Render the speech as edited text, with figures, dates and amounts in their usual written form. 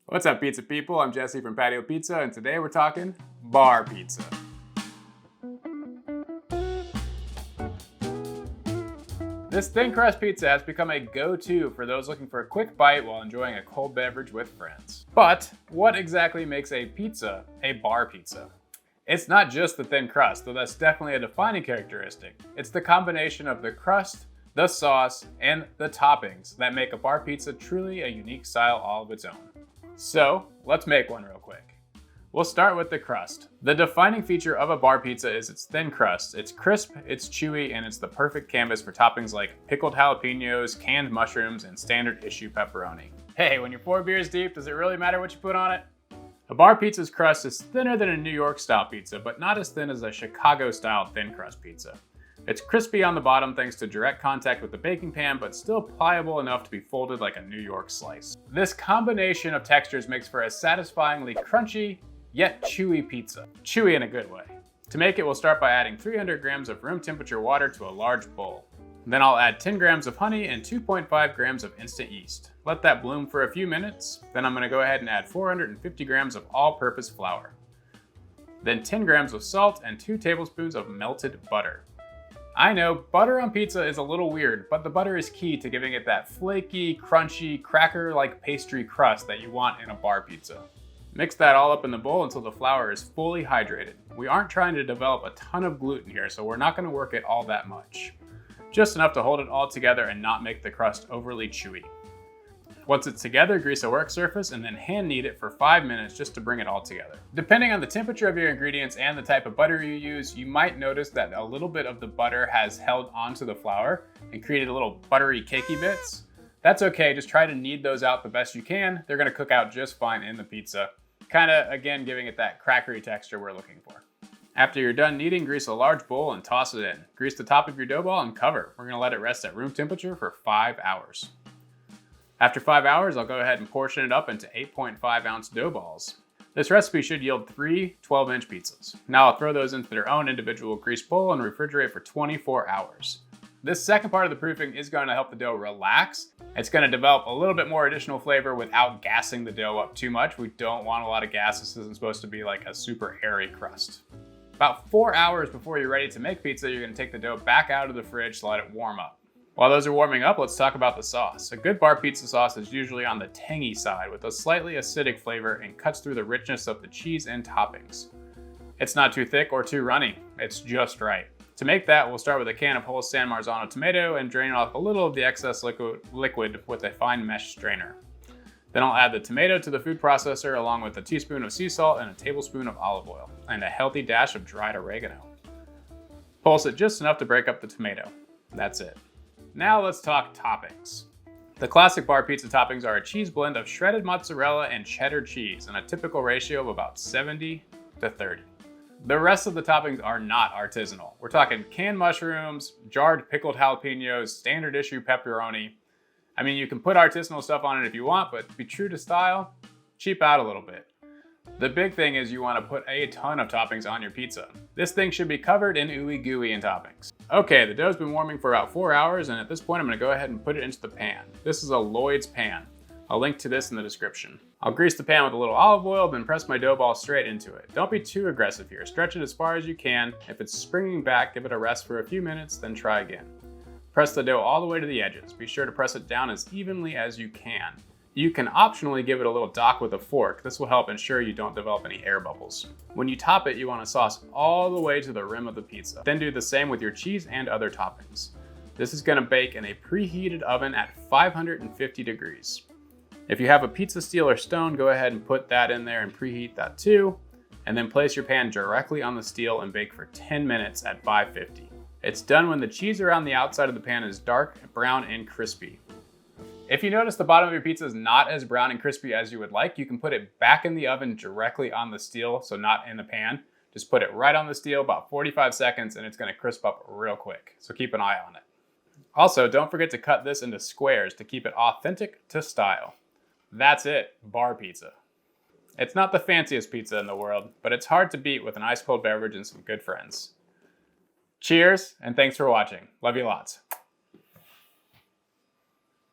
What's up, pizza people? I'm Jesse from Patio Pizza, and today we're talking bar pizza. This thin crust pizza has become a go-to for those looking for a quick bite while enjoying a cold beverage with friends. But what exactly makes a pizza a bar pizza? It's not just the thin crust, though that's definitely a defining characteristic. It's the combination of the crust, the sauce, and the toppings that make a bar pizza truly a unique style all of its own. So let's make one real quick. We'll start with the crust. The defining feature of a bar pizza is its thin crust. It's crisp, it's chewy, and it's the perfect canvas for toppings like pickled jalapenos, canned mushrooms, and standard issue pepperoni. Hey, when you're 4 beers deep, does it really matter what you put on it? A bar pizza's crust is thinner than a New York style pizza, but not as thin as a Chicago style thin crust pizza. It's crispy on the bottom thanks to direct contact with the baking pan, but still pliable enough to be folded like a New York slice. This combination of textures makes for a satisfyingly crunchy, yet chewy pizza. Chewy in a good way. To make it, we'll start by adding 300 grams of room temperature water to a large bowl. Then I'll add 10 grams of honey and 2.5 grams of instant yeast. Let that bloom for a few minutes. Then I'm gonna go ahead and add 450 grams of all-purpose flour. Then 10 grams of salt and 2 tablespoons of melted butter. I know, butter on pizza is a little weird, but the butter is key to giving it that flaky, crunchy, cracker-like pastry crust that you want in a bar pizza. Mix that all up in the bowl until the flour is fully hydrated. We aren't trying to develop a ton of gluten here, so we're not going to work it all that much. Just enough to hold it all together and not make the crust overly chewy. Once it's together, grease a work surface and then hand knead it for 5 minutes just to bring it all together. Depending on the temperature of your ingredients and the type of butter you use, you might notice that a little bit of the butter has held onto the flour and created little buttery cakey bits. That's okay, just try to knead those out the best you can. They're gonna cook out just fine in the pizza. Kinda, again, giving it that crackery texture we're looking for. After you're done kneading, grease a large bowl and toss it in. Grease the top of your dough ball and cover. We're gonna let it rest at room temperature for 5 hours. After 5 hours, I'll go ahead and portion it up into 8.5 ounce dough balls. This recipe should yield 3 12-inch pizzas. Now I'll throw those into their own individual greased bowl and refrigerate for 24 hours. This second part of the proofing is going to help the dough relax. It's going to develop a little bit more additional flavor without gassing the dough up too much. We don't want a lot of gas. This isn't supposed to be like a super airy crust. About 4 hours before you're ready to make pizza, you're going to take the dough back out of the fridge to let it warm up. While those are warming up, let's talk about the sauce. A good bar pizza sauce is usually on the tangy side with a slightly acidic flavor and cuts through the richness of the cheese and toppings. It's not too thick or too runny, it's just right. To make that, we'll start with a can of whole San Marzano tomato and drain off a little of the excess liquid with a fine mesh strainer. Then I'll add the tomato to the food processor along with a teaspoon of sea salt and a tablespoon of olive oil, and a healthy dash of dried oregano. Pulse it just enough to break up the tomato. That's it. Now let's talk toppings. The classic bar pizza toppings are a cheese blend of shredded mozzarella and cheddar cheese in a typical ratio of about 70 to 30. The rest of the toppings are not artisanal. We're talking canned mushrooms, jarred pickled jalapenos, standard issue pepperoni. I mean, you can put artisanal stuff on it if you want, but to be true to style, cheap out a little bit. The big thing is you want to put a ton of toppings on your pizza. This thing should be covered in ooey gooey and toppings. Okay, the dough's been warming for about 4 hours, and at this point I'm gonna go ahead and put it into the pan. This is a Lloyd's pan. I'll link to this in the description. I'll grease the pan with a little olive oil, then press my dough ball straight into it. Don't be too aggressive here. Stretch it as far as you can. If it's springing back, give it a rest for a few minutes, then try again. Press the dough all the way to the edges. Be sure to press it down as evenly as you can. You can optionally give it a little dock with a fork. This will help ensure you don't develop any air bubbles. When you top it, you want to sauce all the way to the rim of the pizza. Then do the same with your cheese and other toppings. This is going to bake in a preheated oven at 550 degrees. If you have a pizza steel or stone, go ahead and put that in there and preheat that too. And then place your pan directly on the steel and bake for 10 minutes at 550. It's done when the cheese around the outside of the pan is dark, brown, and crispy. If you notice the bottom of your pizza is not as brown and crispy as you would like, you can put it back in the oven directly on the steel, so not in the pan. Just put it right on the steel, about 45 seconds, and it's gonna crisp up real quick, so keep an eye on it. Also, don't forget to cut this into squares to keep it authentic to style. That's it, bar pizza. It's not the fanciest pizza in the world, but it's hard to beat with an ice cold beverage and some good friends. Cheers, and thanks for watching. Love you lots.